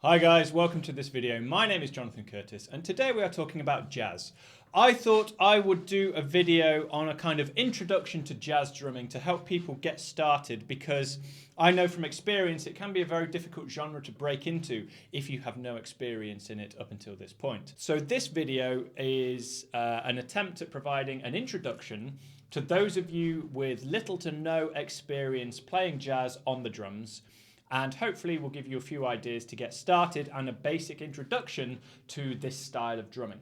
Hi guys, welcome to this video. My name is Jonathan Curtis and today we are talking about jazz. I thought I would do a video on a kind of introduction to jazz drumming to help people get started, because I know from experience it can be a very difficult genre to break into if you have no experience in it up until this point. So this video is an attempt at providing an introduction to those of you with little to no experience playing jazz on the drums, and hopefully we'll give you a few ideas to get started and a basic introduction to this style of drumming.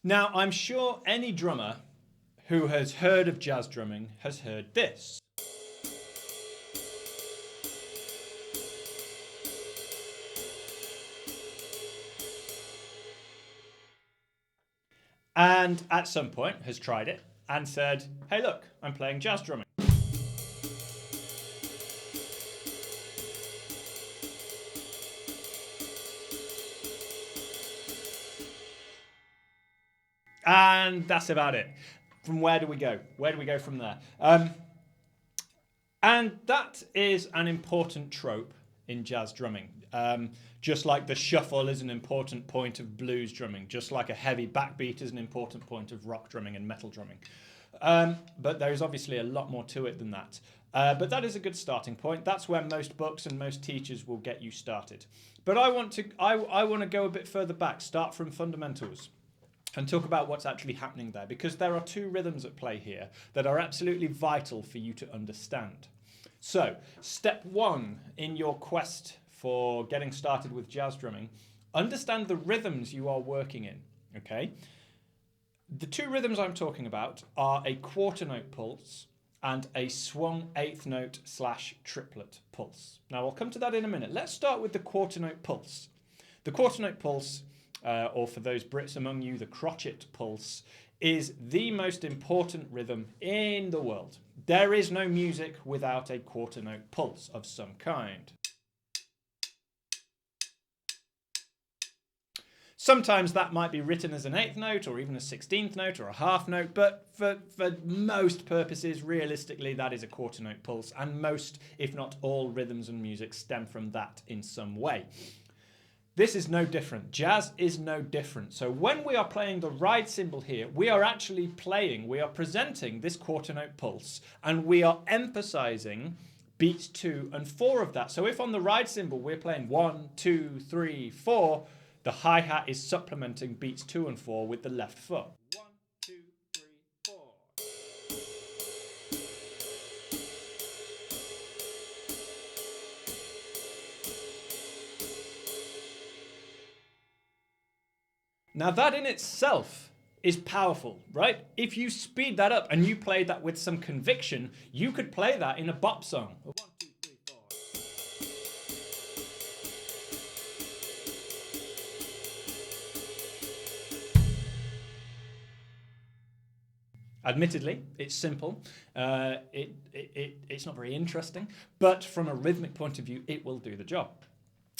Now, I'm sure any drummer who has heard of jazz drumming has heard this. And at some point has tried it and said, hey look, I'm playing jazz drumming. And that's about it. From where do we go? Where do we go from there? And that is an important trope in jazz drumming. Just like the shuffle is an important point of blues drumming, just like a heavy backbeat is an important point of rock drumming and metal drumming. But there is obviously a lot more to it than that. But that is a good starting point. That's where most books and most teachers will get you started. But I want to go a bit further back, start from fundamentals, and talk about what's actually happening there, because there are two rhythms at play here that are absolutely vital for you to understand. So, step one in your quest for getting started with jazz drumming, understand the rhythms you are working in, okay? The two rhythms I'm talking about are a quarter note pulse and a swung eighth note / triplet pulse. Now, I'll come to that in a minute. Let's start with the quarter note pulse. The quarter note pulse, or for those Brits among you, the crotchet pulse, is the most important rhythm in the world. There is no music without a quarter note pulse of some kind. Sometimes that might be written as an eighth note or even a 16th note or a half note, but for most purposes, realistically, that is a quarter note pulse, and most, if not all, rhythms and music stem from that in some way. This is no different. Jazz is no different. So when we are playing the ride cymbal here, we are presenting this quarter note pulse, and we are emphasizing beats 2 and 4 of that. So if on the ride cymbal we're playing 1, 2, 3, 4, the hi-hat is supplementing beats 2 and 4 with the left foot. 1, 2, 3, 4. Now that in itself is powerful, right? If you speed that up and you play that with some conviction, you could play that in a bop song. 1, 2, 3, 4. Admittedly, it's simple. It's not very interesting, but from a rhythmic point of view, it will do the job.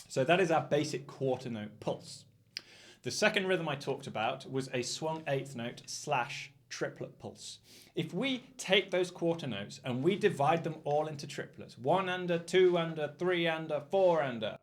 So that is our basic quarter note pulse. The second rhythm I talked about was a swung eighth note / triplet pulse. If we take those quarter notes and we divide them all into triplets, 1 and a, 2 and a, 3 and a, 4 and a,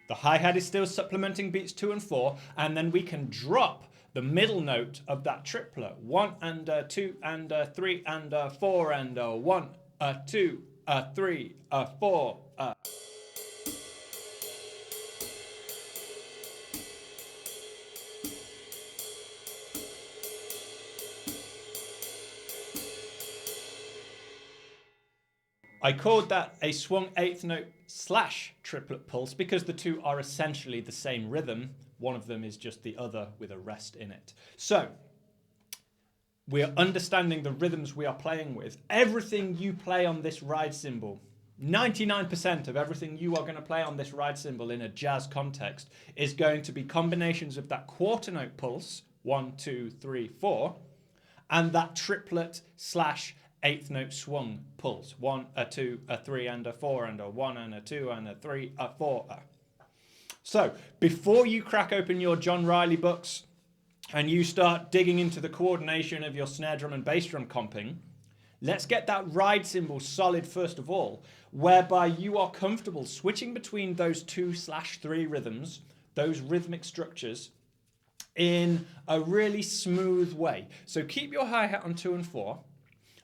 the hi-hat is still supplementing beats 2 and 4, and then we can drop the middle note of that triplet. 1 and a, 2 and a, 3 and a, 4 and a, 1, a, 2, a, 3, a, 4, a. I called that a swung eighth note / triplet pulse because the two are essentially the same rhythm. One of them is just the other with a rest in it. So we are understanding the rhythms we are playing with. Everything you play on this ride cymbal, 99% of everything you are going to play on this ride cymbal in a jazz context is going to be combinations of that quarter note pulse, 1, 2, 3, 4, and that triplet / eighth note swung pulse, 1, a 2, a 3 and a 4 and a 1 and a 2 and a 3, a 4, a. So before you crack open your John Riley books and you start digging into the coordination of your snare drum and bass drum comping, let's get that ride cymbal solid first of all, whereby you are comfortable switching between those 2/3 rhythms, those rhythmic structures, in a really smooth way. So keep your hi-hat on 2 and 4,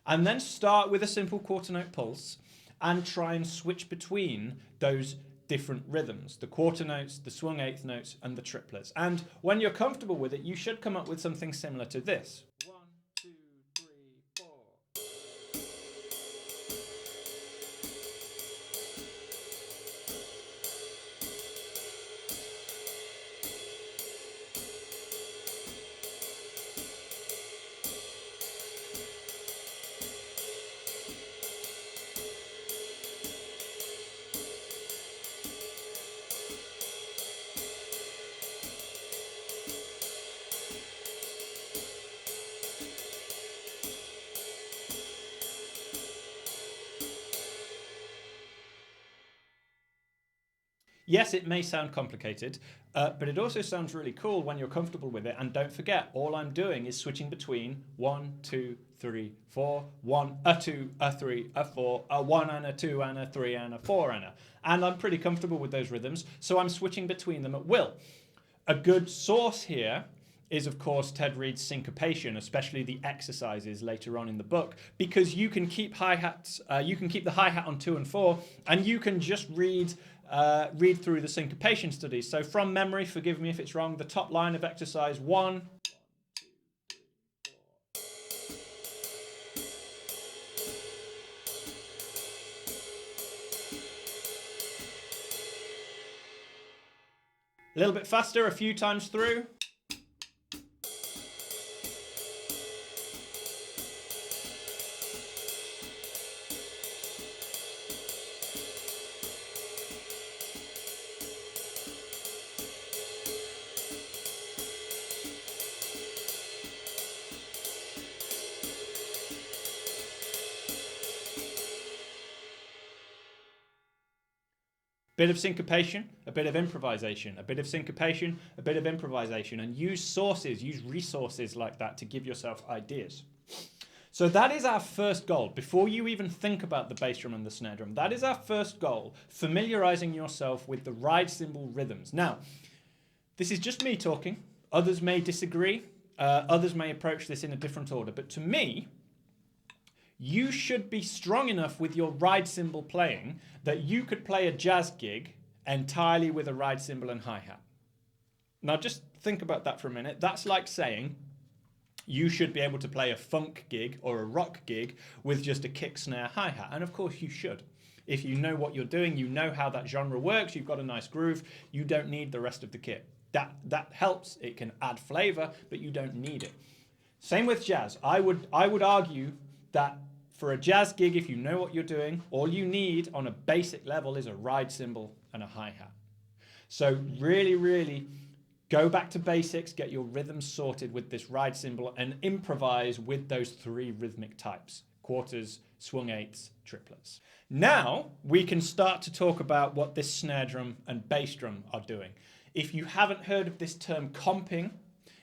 and then start with a simple quarter note pulse and try and switch between those different rhythms, the quarter notes, the swung eighth notes, and the triplets. And when you're comfortable with it, you should come up with something similar to this. 1, 2, 3, 4. Yes, it may sound complicated, but it also sounds really cool when you're comfortable with it. And don't forget, all I'm doing is switching between 1, 2, 3, 4, 1, a 2, a 3, a 4, a 1 and a 2 and a 3 and a 4 and a. And I'm pretty comfortable with those rhythms, so I'm switching between them at will. A good source here is, of course, Ted Reed's syncopation, especially the exercises later on in the book, because you can keep hi-hats, you can keep the hi-hat on 2 and 4, and you can just read through the syncopation studies. So from memory, forgive me if it's wrong, the top line of exercise 1. A little bit faster, a few times through. Bit of syncopation, a bit of improvisation, a bit of syncopation, a bit of improvisation, and use sources, use resources like that to give yourself ideas. So that is our first goal. Before you even think about the bass drum and the snare drum, that is our first goal, familiarizing yourself with the ride cymbal rhythms. Now, this is just me talking. Others may disagree. Others may approach this in a different order. But to me, you should be strong enough with your ride cymbal playing that you could play a jazz gig entirely with a ride cymbal and hi-hat. Now just think about that for a minute. That's like saying you should be able to play a funk gig or a rock gig with just a kick, snare, hi-hat. And of course you should. If you know what you're doing, you know how that genre works, you've got a nice groove, you don't need the rest of the kit. That helps. It can add flavor, but you don't need it. Same with jazz. I would argue that for a jazz gig, if you know what you're doing, all you need on a basic level is a ride cymbal and a hi-hat. So really, really go back to basics, get your rhythm sorted with this ride cymbal, and improvise with those 3 rhythmic types: quarters, swung eighths, triplets. Now we can start to talk about what this snare drum and bass drum are doing. If you haven't heard of this term comping,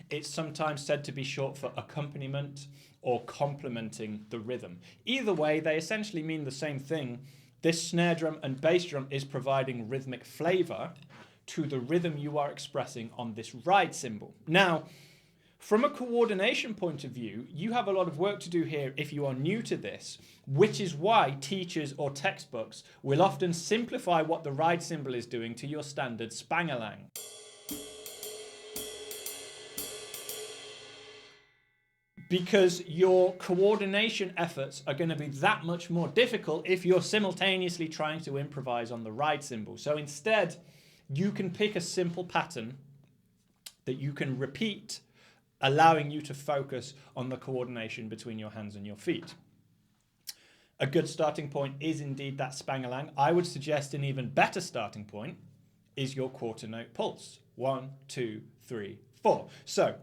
it's sometimes said to be short for accompaniment or complementing the rhythm. Either way, they essentially mean the same thing. This snare drum and bass drum is providing rhythmic flavor to the rhythm you are expressing on this ride cymbal. Now, from a coordination point of view, you have a lot of work to do here if you are new to this, which is why teachers or textbooks will often simplify what the ride cymbal is doing to your standard spang-a-lang. Because your coordination efforts are going to be that much more difficult if you're simultaneously trying to improvise on the ride cymbal. So instead, you can pick a simple pattern that you can repeat, allowing you to focus on the coordination between your hands and your feet. A good starting point is indeed that spang-a-lang. I would suggest an even better starting point is your quarter note pulse. 1, 2, 3, 4. So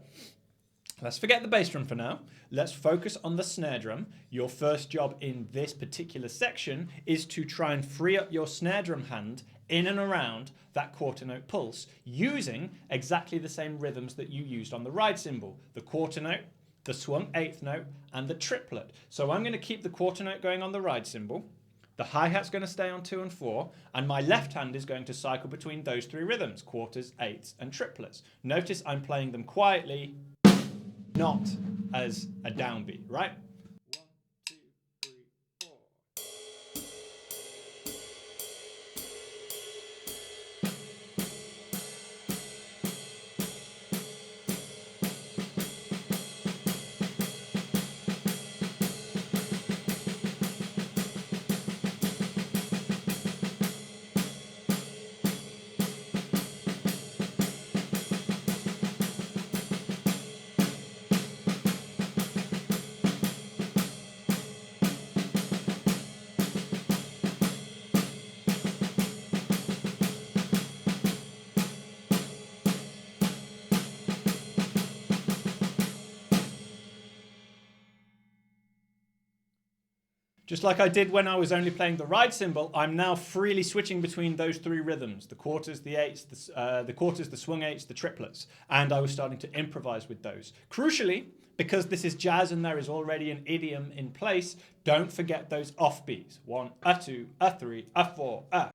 let's forget the bass drum for now. Let's focus on the snare drum. Your first job in this particular section is to try and free up your snare drum hand in and around that quarter note pulse using exactly the same rhythms that you used on the ride cymbal. The quarter note, the swung eighth note, and the triplet. So I'm going to keep the quarter note going on the ride cymbal. The hi-hat's going to stay on 2 and 4, and my left hand is going to cycle between those three rhythms, quarters, eighths, and triplets. Notice I'm playing them quietly, not as a downbeat, right? 1, 2, 3, 4. Just like I did when I was only playing the ride cymbal, I'm now freely switching between those three rhythms, the quarters, the eighths, the quarters, the swung eighths, the triplets, and I was starting to improvise with those. Crucially, because this is jazz and there is already an idiom in place, don't forget those offbeats. 1, a 2, a 3, a 4, a.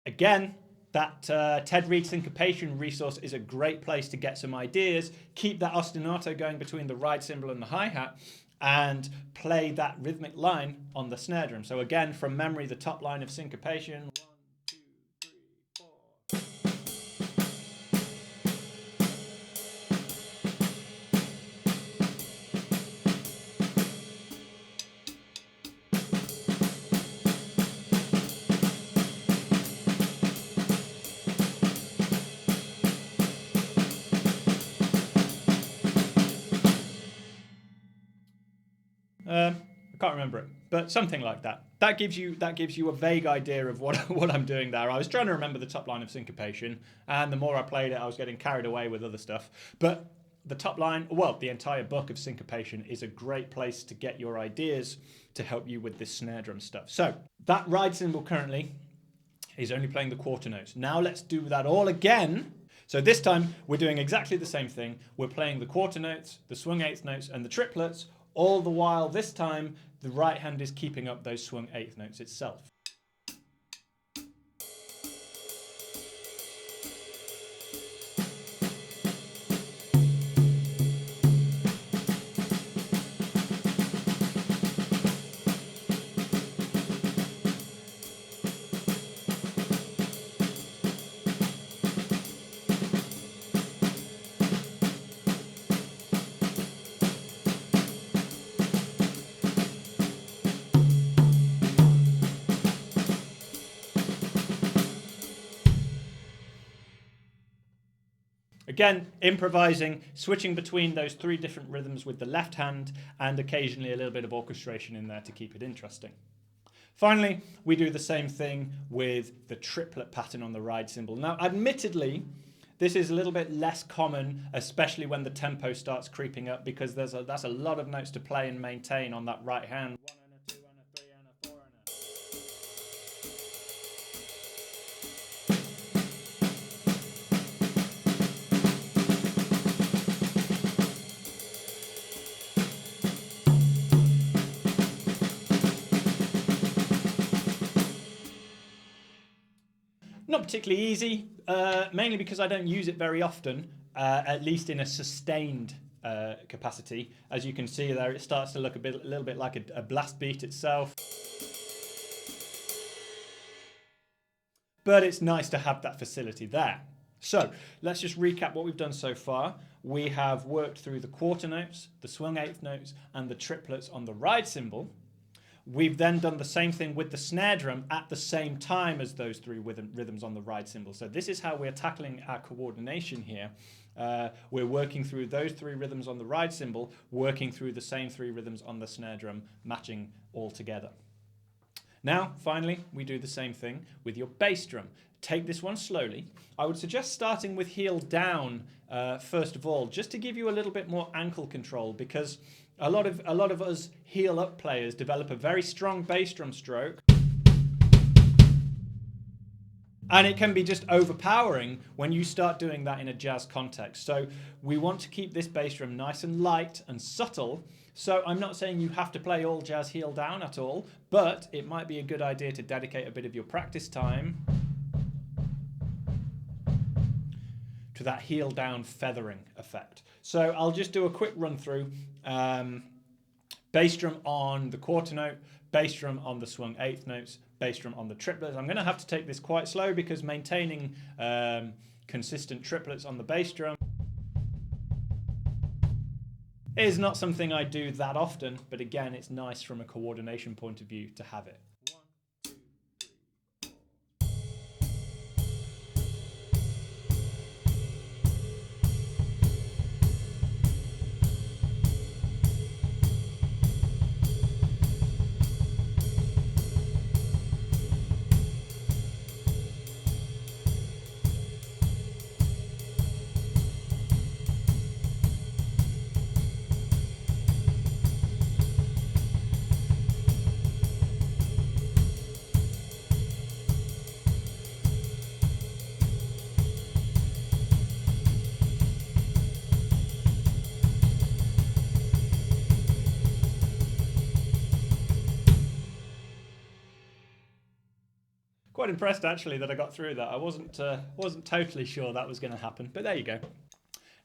Again, that Ted Reed syncopation resource is a great place to get some ideas. Keep that ostinato going between the ride cymbal and the hi-hat and play that rhythmic line on the snare drum. So again, from memory, the top line of syncopation. 1, 2, 3, 4. I can't remember it, but something like that. That gives you a vague idea of what I'm doing there. I was trying to remember the top line of syncopation, and the more I played it, I was getting carried away with other stuff. But the top line, well, the entire book of syncopation is a great place to get your ideas to help you with this snare drum stuff. So that ride cymbal currently is only playing the quarter notes. Now let's do that all again. So this time we're doing exactly the same thing. We're playing the quarter notes, the swung eighth notes, and the triplets. All the while, this time, the right hand is keeping up those swung eighth notes itself. Again, improvising, switching between those three different rhythms with the left hand, and occasionally a little bit of orchestration in there to keep it interesting. Finally, we do the same thing with the triplet pattern on the ride cymbal. Now, admittedly, this is a little bit less common, especially when the tempo starts creeping up, because that's a lot of notes to play and maintain on that right hand. 1 and a 2 and a 3 and a 4 and a... Not particularly easy, mainly because I don't use it very often, at least in a sustained capacity. As you can see there, it starts to look a little bit like a blast beat itself. But it's nice to have that facility there. So let's just recap what we've done so far. We have worked through the quarter notes, the swung eighth notes, and the triplets on the ride cymbal. We've then done the same thing with the snare drum at the same time as those three rhythms on the ride cymbal. So this is how we're tackling our coordination here. We're working through those three rhythms on the ride cymbal, working through the same three rhythms on the snare drum, matching all together. Now, finally, we do the same thing with your bass drum. Take this one slowly. I would suggest starting with heel down first of all, just to give you a little bit more ankle control, because a lot of us heel up players develop a very strong bass drum stroke, and it can be just overpowering when you start doing that in a jazz context. So we want to keep this bass drum nice and light and subtle. So I'm not saying you have to play all jazz heel down at all, but it might be a good idea to dedicate a bit of your practice time to that heel down feathering effect. So I'll just do a quick run through. Bass drum on the quarter note, bass drum on the swung eighth notes, bass drum on the triplets. I'm going to have to take this quite slow because maintaining consistent triplets on the bass drum is not something I do that often, but again, it's nice from a coordination point of view to have it. Quite impressed actually that I got through that. I wasn't totally sure that was going to happen, but there you go.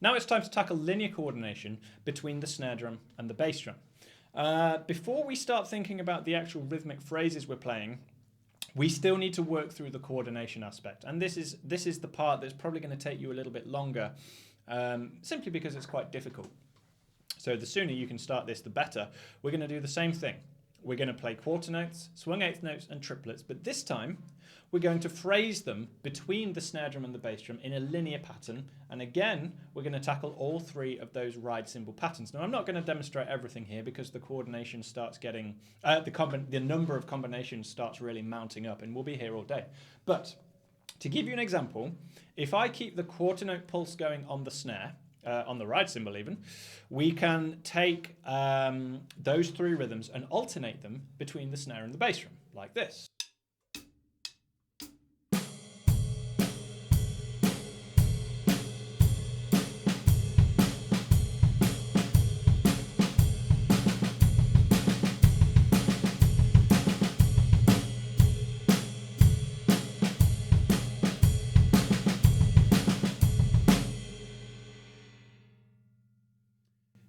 Now it's time to tackle linear coordination between the snare drum and the bass drum. Before we start thinking about the actual rhythmic phrases we're playing, we still need to work through the coordination aspect, and this is the part that's probably going to take you a little bit longer, simply because it's quite difficult. So the sooner you can start this, the better. We're going to do the same thing. We're going to play quarter notes, swung eighth notes, and triplets, but this time we're going to phrase them between the snare drum and the bass drum in a linear pattern, and again we're going to tackle all three of those ride cymbal patterns. Now I'm not going to demonstrate everything here because the coordination starts getting, the number of combinations starts really mounting up, and we'll be here all day. But to give you an example, if I keep the quarter note pulse going on the snare, on the ride cymbal even, we can take those three rhythms and alternate them between the snare and the bass drum, like this.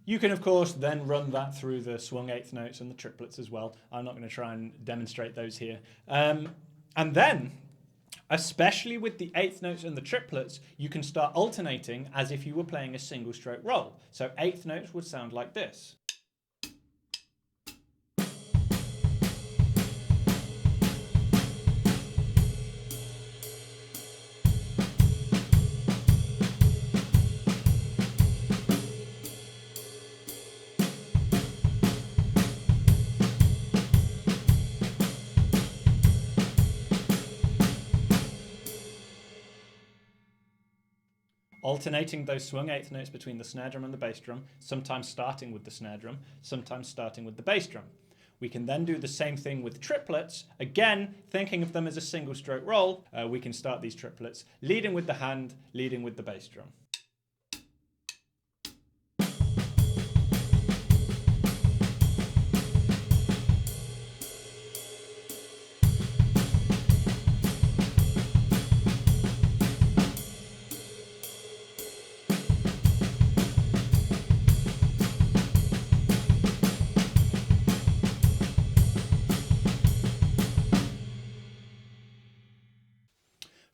You can, of course, then run that through the swung eighth notes and the triplets as well. I'm not going to try and demonstrate those here. And then, especially with the eighth notes and the triplets, you can start alternating as if you were playing a single stroke roll. So eighth notes would sound like this. Alternating those swung eighth notes between the snare drum and the bass drum, sometimes starting with the snare drum, sometimes starting with the bass drum. We can then do the same thing with triplets. Again, thinking of them as a single stroke roll, we can start these triplets leading with the hand, leading with the bass drum.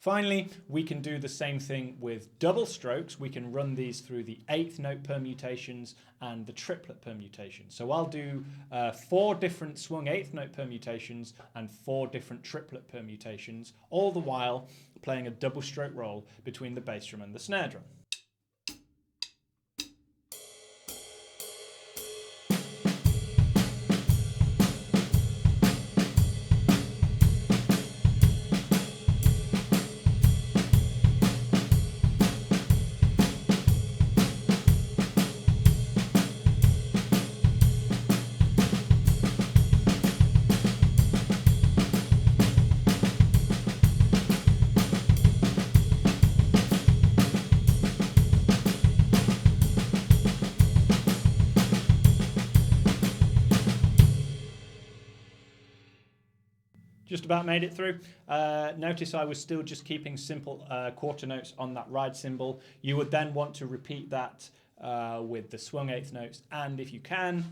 Finally, we can do the same thing with double strokes. We can run these through the eighth note permutations and the triplet permutations. So I'll do 4 different swung eighth note permutations and 4 different triplet permutations, all the while playing a double stroke roll between the bass drum and the snare drum. Just about made it through. Notice I was still just keeping simple quarter notes on that ride cymbal. You would then want to repeat that with the swung eighth notes and, if you can,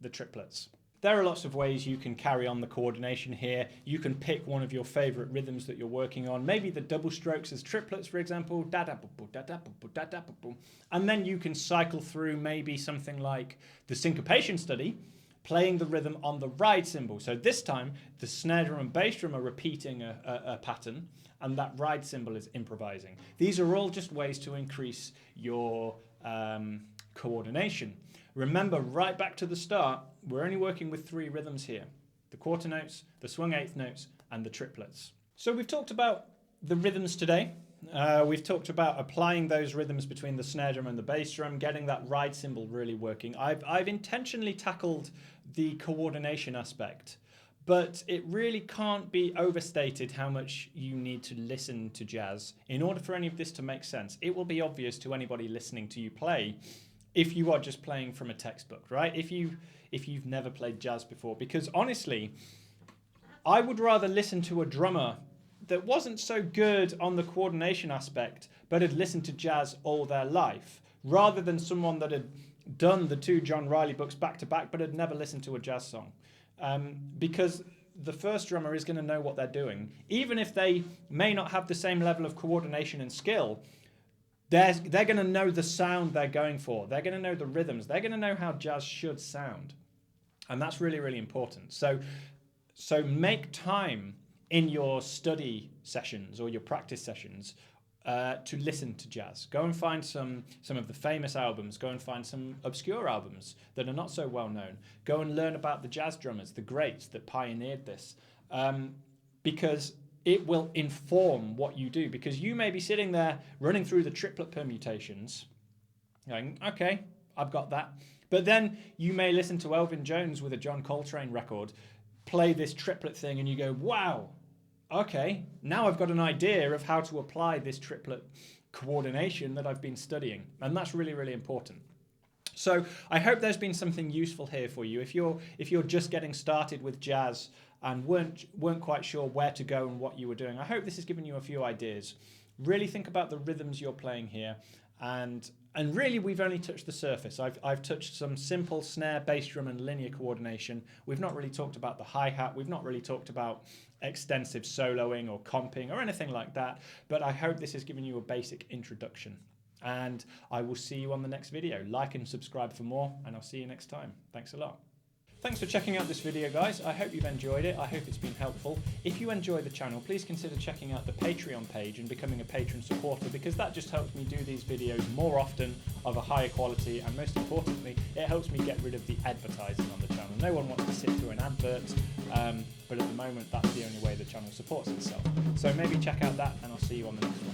the triplets. There are lots of ways you can carry on the coordination here. You can pick one of your favorite rhythms that you're working on, maybe the double strokes as triplets, for example, da da bu da da bu da da bu, and then you can cycle through maybe something like the syncopation study, playing the rhythm on the ride cymbal. So this time, the snare drum and bass drum are repeating a pattern, and that ride cymbal is improvising. These are all just ways to increase your coordination. Remember, right back to the start, we're only working with 3 rhythms here: the quarter notes, the swung eighth notes, and the triplets. So we've talked about the rhythms today. We've talked about applying those rhythms between the snare drum and the bass drum, getting that ride cymbal really working. I've intentionally tackled the coordination aspect, but it really can't be overstated how much you need to listen to jazz in order for any of this to make sense. It will be obvious to anybody listening to you play if you are just playing from a textbook, right? If you've never played jazz before, because honestly, I would rather listen to a drummer that wasn't so good on the coordination aspect, but had listened to jazz all their life, rather than someone that had done the 2 John Riley books back to back, but had never listened to a jazz song. Because the first drummer is going to know what they're doing. Even if they may not have the same level of coordination and skill, they're going to know the sound they're going for. They're going to know the rhythms. They're going to know how jazz should sound. And that's really, really important. So make time in your study sessions or your practice sessions to listen to jazz. Go and find some of the famous albums. Go and find some obscure albums that are not so well known. Go and learn about the jazz drummers, the greats that pioneered this, because it will inform what you do. Because you may be sitting there running through the triplet permutations, going, okay, I've got that. But then you may listen to Elvin Jones with a John Coltrane record, play this triplet thing, and you go, wow, okay, now I've got an idea of how to apply this triplet coordination that I've been studying. And that's really, really important. So I hope there's been something useful here for you. If you're just getting started with jazz and weren't quite sure where to go and what you were doing, I hope this has given you a few ideas. Really think about the rhythms you're playing here, and really we've only touched the surface. I've touched some simple snare, bass drum and linear coordination. We've not really talked about the hi-hat. We've not really talked about extensive soloing or comping or anything like that, but I hope this has given you a basic introduction, and I will see you on the next video. Like and subscribe for more, and I'll see you next time. Thanks a lot. Thanks for checking out this video, guys. I hope you've enjoyed it. I hope it's been helpful. If you enjoy the channel, please consider checking out the Patreon page and becoming a patron supporter, because that just helps me do these videos more often, of a higher quality, and most importantly, it helps me get rid of the advertising on the channel. No one wants to sit through an advert, but at the moment, that's the only way the channel supports itself. So maybe check out that, and I'll see you on the next one.